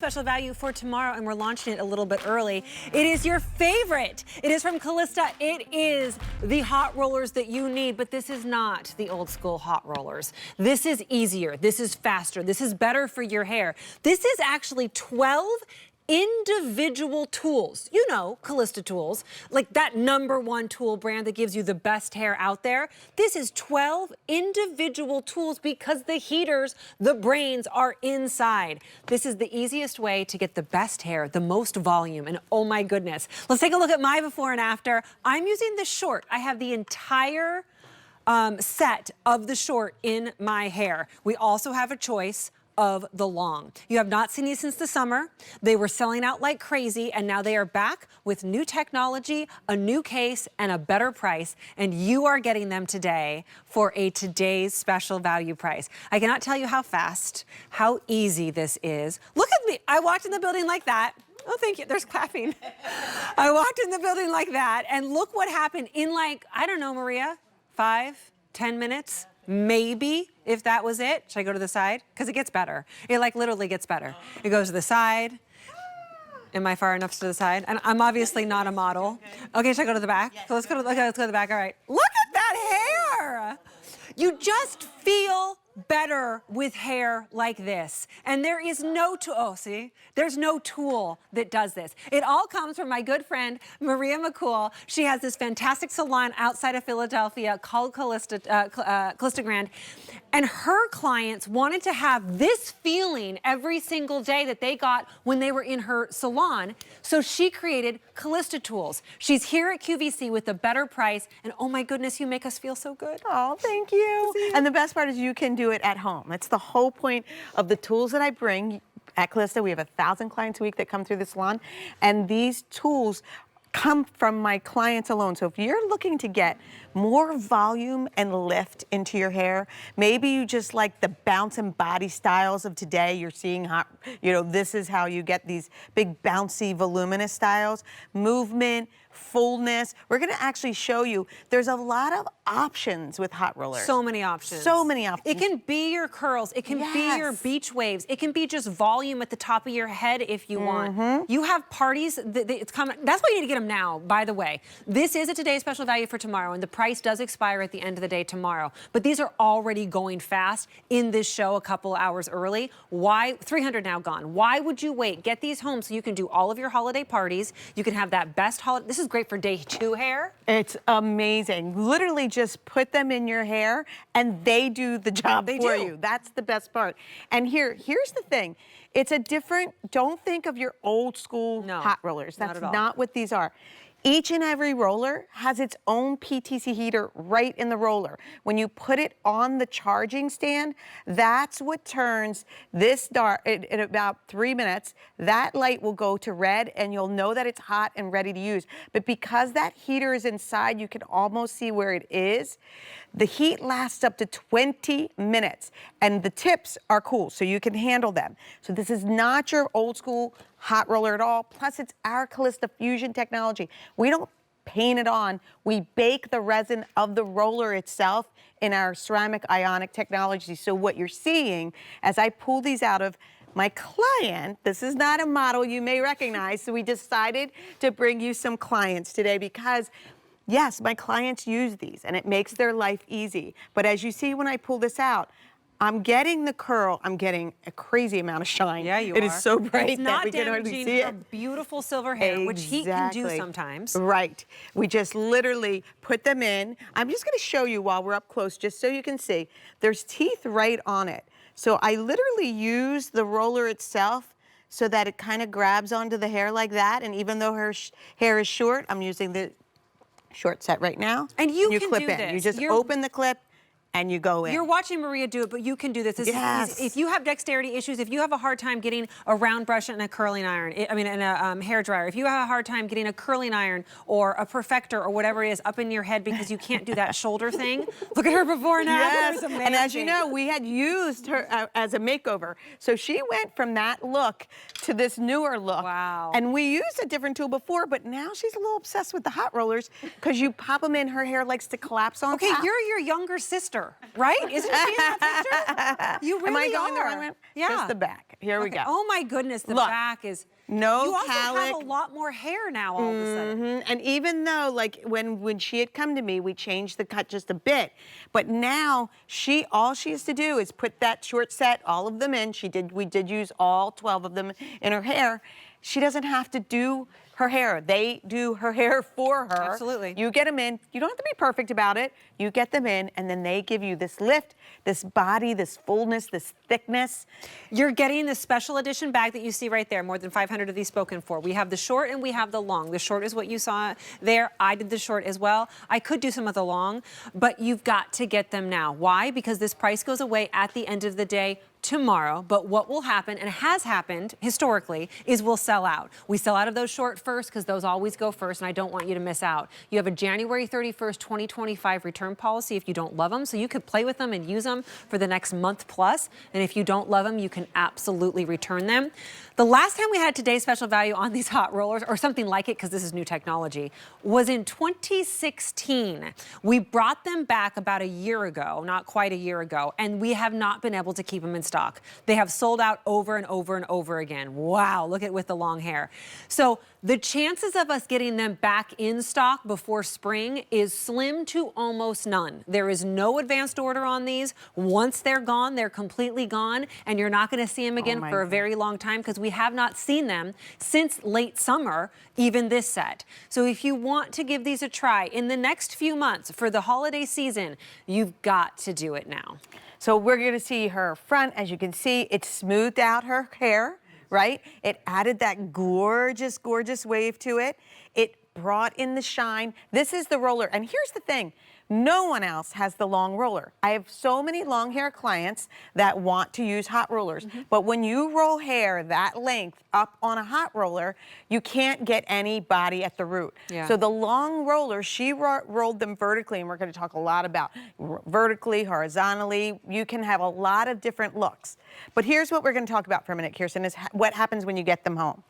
special value for tomorrow, and we're launching it a little bit early. It is your favorite. It is from Calista. It is the hot rollers that you need, but this is not the old school hot rollers. This is easier. This is faster. This is better for your hair. This is actually 12 individual tools. You know, Calista tools, like that #1 tool brand that gives you the best hair out there. This is 12 individual tools because the heaters, the brains are inside. This is the easiest way to get the best hair, the most volume, and oh my goodness. Let's take a look at my before and after. I'm using the short. I have the entire set of the short in my hair. We also have a choice of the long. You have not seen these since the summer. They were selling out like crazy, and now they are back with new technology, a new case, and a better price, and you are getting them today for today's special value price. I cannot tell you how fast, how easy this is. Look at me. I walked in the building like that. Oh, thank you. There's clapping. I walked in the building like that, and look what happened in like, I don't know, Maria, 5, 10 minutes? Maybe, if that was it. Should I go to the side? Because it gets better. It like literally gets better. It goes to the side. Am I far enough to the side? And I'm obviously not a model. Okay, should I go to the back? So let's go to the back. All right. Look at that hair. You just feel better with hair like this. And there is no there's no tool that does this. It all comes from my good friend, Maria McCool. She has this fantastic salon outside of Philadelphia called Calista Grand. And her clients wanted to have this feeling every single day that they got when they were in her salon. So she created Calista tools. She's here at QVC with a better price. And oh my goodness, you make us feel so good. Oh, thank you. And the best part is you can do it at home. That's the whole point of the tools that I bring at Calista. We have 1,000 clients a week that come through the salon, and these tools come from my clients alone. So if you're looking to get more volume and lift into your hair, maybe you just like the bounce and body styles of today. You're seeing how, this is how you get these big bouncy voluminous styles, movement, fullness. We're going to actually show you there's a lot of options with hot rollers. So many options. So many options. It can be your curls. It can be your beach waves. It can be just volume at the top of your head if you want. You have parties. It's coming. That's why you need to get them now, by the way. This is a today's special value for tomorrow, and the price does expire at the end of the day tomorrow. But these are already going fast in this show a couple hours early. Why? 300 now gone. Why would you wait? Get these home so you can do all of your holiday parties. You can have that best holiday. This is great for day 2 hair. It's amazing. Literally just put them in your hair and they do the job for you. That's the best part. And here's the thing. It's a different, don't think of your old school hot rollers. That's not what these are. Each and every roller has its own PTC heater right in the roller. When you put it on the charging stand, that's what turns this dark in about 3 minutes. That light will go to red and you'll know that it's hot and ready to use. But because that heater is inside, you can almost see where it is. The heat lasts up to 20 minutes and the tips are cool, so you can handle them. So this is not your old school hot roller at all. Plus it's our Calista Fusion technology. We don't paint it on. We bake the resin of the roller itself in our ceramic Ionic technology. So what you're seeing as I pull these out of my client, this is not a model you may recognize, so we decided to bring you some clients today because yes, my clients use these and it makes their life easy. But as you see when I pull this out, I'm getting the curl. I'm getting a crazy amount of shine. Yeah, you are. It is so bright it's that we can hardly see her beautiful silver hair, which heat can do sometimes. Right. We just literally put them in. I'm just going to show you while we're up close, just so you can see. There's teeth right on it. So I literally use the roller itself so that it kind of grabs onto the hair like that. And even though her hair is short, I'm using the short set right now. And you can clip do in. this. You just open the clip and you go in. You're watching Maria do it, but you can do this. If you have dexterity issues, if you have a hard time getting a round brush and a curling iron, and a hair dryer, if you have a hard time getting a curling iron or a perfector or whatever it is up in your head because you can't do that shoulder thing, look at her before and after. Yes. And as you know, we had used her as a makeover. So she went from that look to this newer look. Wow. And we used a different tool before, but now she's a little obsessed with the hot rollers because you pop them in, her hair likes to collapse on top. Okay, you're your younger sister. sister, right? Isn't she in that picture? You really Am I going the are. wrong way? Yeah. Just the back. Here we go. Oh my goodness, the Look, back is. no You also cowlick. have a lot more hair now all of a sudden. And even though, like, when she had come to me, we changed the cut just a bit. But now, all she has to do is put that short set, all of them in. We did use all 12 of them in her hair. She doesn't have to do her hair. They do her hair for her. Absolutely. You get them in. You don't have to be perfect about it. You get them in, and then they give you this lift, this body, this fullness, this thickness. You're getting the special edition bag that you see right there. More than 500 of these spoken for. We have the short and we have the long. The short is what you saw there. I did the short as well. I could do some of the long, but you've got to get them now. Why? Because this price goes away at the end of the day tomorrow, but what will happen, and has happened historically, is we'll sell out. We sell out of those short first because those always go first, and I don't want you to miss out. You have a January 31st, 2025 return policy if you don't love them, so you could play with them and use them for the next month plus, and if you don't love them, you can absolutely return them. The last time we had today's special value on these hot rollers, or something like it, because this is new technology, was in 2016. We brought them back about a year ago, not quite a year ago, and we have not been able to keep them in stock. They have sold out over and over and over again. Wow, look at with the long hair. So the chances of us getting them back in stock before spring is slim to almost none. There is no advanced order on these. Once they're gone, they're completely gone, and you're not going to see them again for a very long time because we have not seen them since late summer, even this set. So if you want to give these a try in the next few months for the holiday season, you've got to do it now. So we're going to see her front. As you can see, it smoothed out her hair, right? It added that gorgeous, gorgeous wave to it. It brought in the shine. This is the roller. And here's the thing. No one else has the long roller. I have so many long hair clients that want to use hot rollers. But when you roll hair that length up on a hot roller, you can't get any body at the root. Yeah. So the long roller, she rolled them vertically, and we're going to talk a lot about vertically, horizontally. You can have a lot of different looks. But here's what we're going to talk about for a minute, Kirsten, is what happens when you get them home.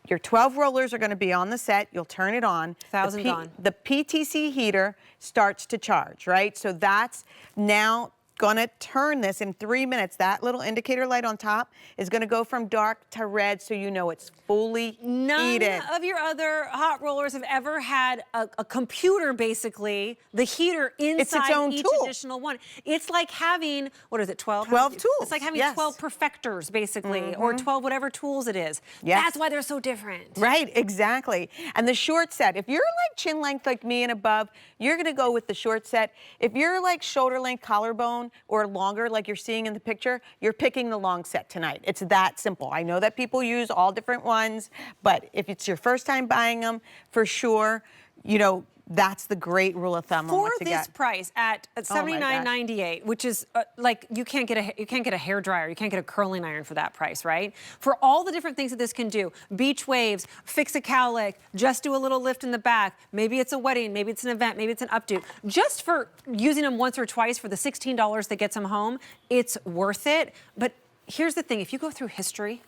Your 12 rollers are going to be on the set. You'll turn it on. 1,000 on. The PTC heater starts to charge, right? So that's now going to turn this in 3 minutes. That little indicator light on top is going to go from dark to red, so you know it's fully heated. None of your other hot rollers have ever had a computer, basically, the heater inside each additional one. It's like having, what is it, 12? 12 tools. It's like having 12 perfectors, basically, or 12 whatever tools it is. Yes. That's why they're so different. Right, exactly. And the short set, if you're like chin length like me and above, you're going to go with the short set. If you're like shoulder length, collarbone, or longer like you're seeing in the picture, you're picking the long set tonight. It's that simple. I know that people use all different ones, but if it's your first time buying them, for sure, you know, that's the great rule of thumb. For this price at $79.98, which is like you can't get a hair dryer, you can't get a curling iron for that price, right? For all the different things that this can do, beach waves, fix a cowlick, just do a little lift in the back. Maybe it's a wedding, maybe it's an event, maybe it's an updo. Just for using them once or twice for the $16 that gets them home, it's worth it. But here's the thing: if you go through history,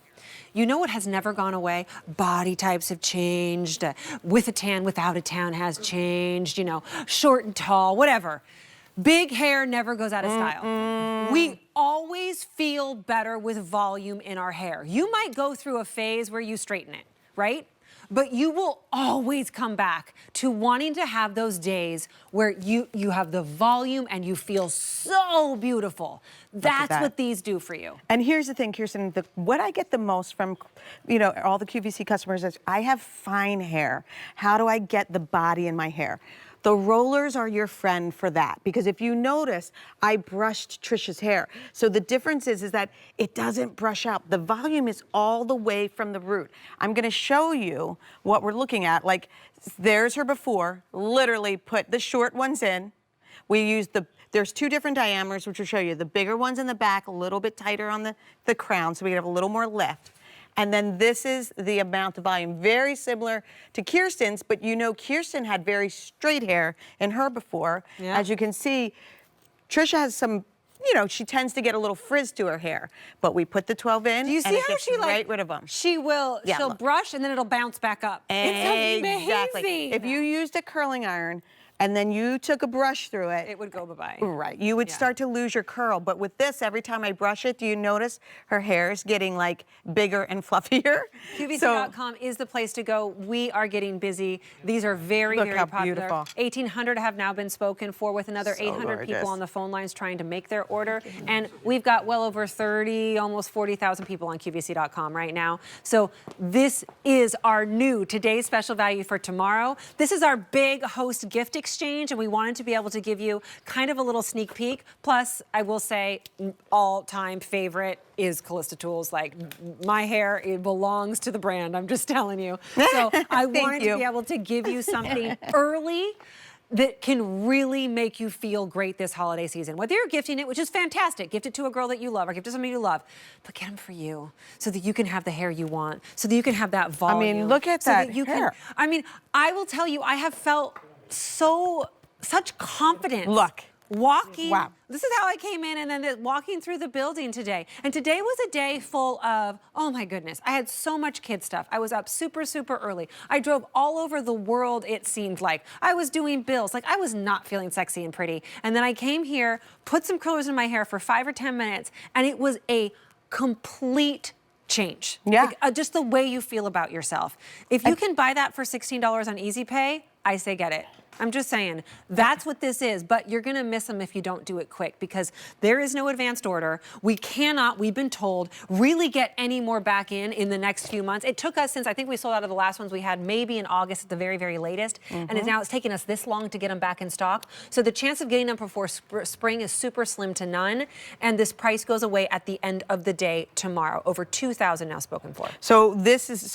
you know what has never gone away? Body types have changed. With a tan, without a tan has changed. You know, short and tall, whatever. Big hair never goes out of style. We always feel better with volume in our hair. You might go through a phase where you straighten it, right? But you will always come back to wanting to have those days where you have the volume and you feel so beautiful. That's what these do for you. And here's the thing, Kirsten, what I get the most from, you know, all the QVC customers is, I have fine hair. How do I get the body in my hair? The rollers are your friend for that, because if you notice, I brushed Trisha's hair. So the difference is that it doesn't brush out. The volume is all the way from the root. I'm gonna show you what we're looking at. Like, there's her before, literally put the short ones in. We used there's two different diameters, which will show you. The bigger ones in the back, a little bit tighter on the crown, so we have a little more lift. And then this is the amount of volume, very similar to Kirsten's, but you know Kirsten had very straight hair in her before. Yeah. As you can see, Trisha has some, you know, she tends to get a little frizz to her hair, but we put the 12 in. Do you see how she right rid of them? She'll brush and then it'll bounce back up. Exactly. It's amazing. If you used a curling iron and then you took a brush through it, it would go bye-bye. Right, you would start to lose your curl. But with this, every time I brush it, do you notice her hair is getting like bigger and fluffier? QVC.com is the place to go. We are getting busy. These are very, Look very how popular. beautiful. 1,800 have now been spoken for, with another So 800 gorgeous. people on the phone lines trying to make their order. And we've got well over 30, almost 40,000 people on QVC.com right now. So this is our new today's special value for tomorrow. This is our big host gift exchange, and we wanted to be able to give you kind of a little sneak peek. Plus, I will say, all-time favorite is Calista Tools. Like, my hair, it belongs to the brand. I'm just telling you. So I wanted to be able to give you something early that can really make you feel great this holiday season. Whether you're gifting it, which is fantastic, gift it to a girl that you love or gift it to somebody you love, but get them for you so that you can have the hair you want, so that you can have that volume. I mean, look at so that you hair. I mean, I will tell you, I have felt such confidence. Look. Walking, Wow. This is how I came in, and then walking through the building today. And today was a day full of, oh my goodness, I had so much kid stuff. I was up super, super early. I drove all over the world, it seemed like. I was doing bills, like I was not feeling sexy and pretty. And then I came here, put some curlers in my hair for 5 or 10 minutes, and it was a complete change. Yeah. Like, just the way you feel about yourself. If you can buy that for $16 on Easy Pay, I say get it. I'm just saying, that's what this is, but you're gonna miss them if you don't do it quick, because there is no advanced order. We cannot, we've been told, really get any more back in the next few months. It took us since, I think we sold out of the last ones we had maybe in August at the very, very latest, and it's taken us this long to get them back in stock. So the chance of getting them before spring is super slim to none, and this price goes away at the end of the day tomorrow. Over 2,000 now spoken for. So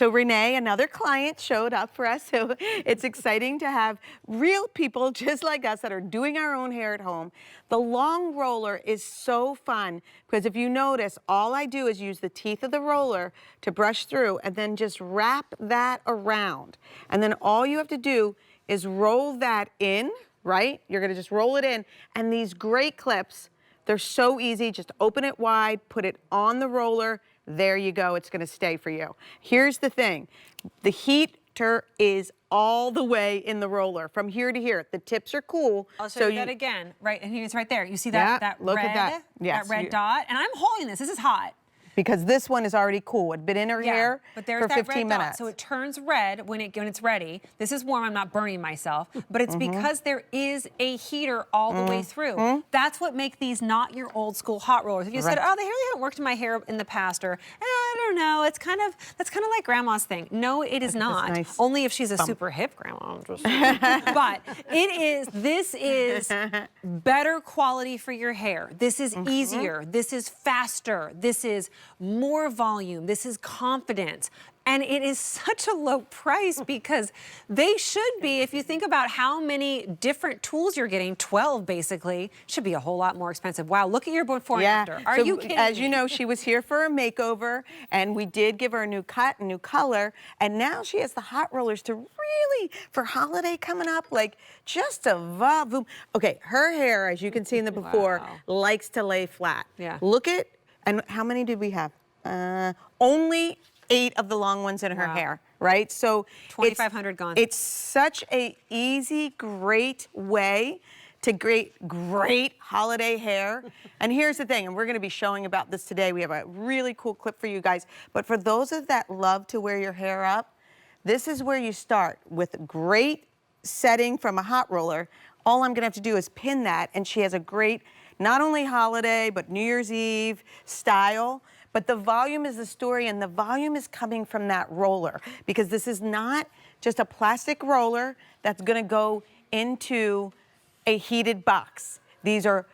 Renee, another client, showed up for us, so it's exciting to have real people just like us that are doing our own hair at home. The long roller is so fun because if you notice, all I do is use the teeth of the roller to brush through and then just wrap that around. And then all you have to do is roll that in, right? You're gonna just roll it in, and these great clips, they're so easy. Just open it wide, put it on the roller, there you go, it's gonna stay for you. Here's the thing, the heater is all the way in the roller from here to here. The tips are cool. I'll show you that again. Right, and it's right there. You see that, that look red, at that. Yes, that red dot? And I'm holding this. This is hot. Because this one is already cool. It's been in her hair but there's for that 15 red minutes. Dot, so it turns red when it's ready. This is warm, I'm not burning myself, but it's because there is a heater all the way through. That's what makes these not your old school hot rollers. If you said, oh, they really haven't worked in my hair in the past, or I don't know, that's kind of like grandma's thing. No, it is not. Nice. Only if she's a super hip grandma. But this is better quality for your hair. This is easier. This is faster. This is more volume. This is confidence. And it is such a low price because they should be, if you think about how many different tools you're getting, 12 basically, should be a whole lot more expensive. Wow, look at your before and after. Are you kidding As me? you know, she was here for a makeover, and we did give her a new cut, a new color, and now she has the hot rollers to really, for holiday coming up, like just a va-voom. Okay, her hair, as you can see in the before, likes to lay flat. Yeah. Look at, and how many did we have? Only 8 of the long ones in her hair, right? So 2,500 gone. It's such a easy, great way to great holiday hair. And here's the thing, and we're gonna be showing about this today. We have a really cool clip for you guys. But for those of that love to wear your hair up, this is where you start with great setting from a hot roller. All I'm gonna have to do is pin that, and she has a great, not only holiday, but New Year's Eve style. But the volume is the story, and the volume is coming from that roller, because this is not just a plastic roller that's gonna go into a heated box. These are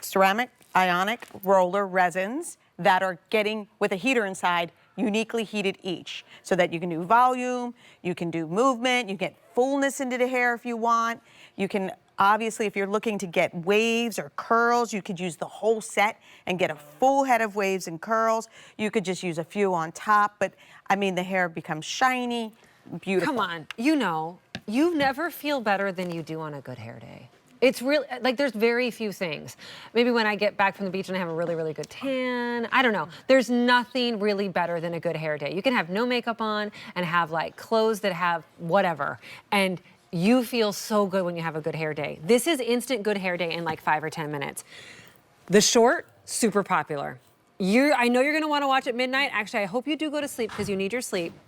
ceramic Ionic roller resins that are getting, with a heater inside, uniquely heated each, so that you can do volume, you can do movement, you get fullness into the hair if you want. You can, obviously, if you're looking to get waves or curls, you could use the whole set and get a full head of waves and curls. You could just use a few on top, but I mean, the hair becomes shiny, beautiful. Come on, you know, you never feel better than you do on a good hair day. It's really, like, there's very few things. Maybe when I get back from the beach and I have a really, really good tan, I don't know. There's nothing really better than a good hair day. You can have no makeup on and have like clothes that have whatever, and You feel so good when you have a good hair day. This is instant good hair day in like 5 or 10 minutes. The short, super popular. I know you're gonna wanna watch at midnight. Actually, I hope you do go to sleep because you need your sleep.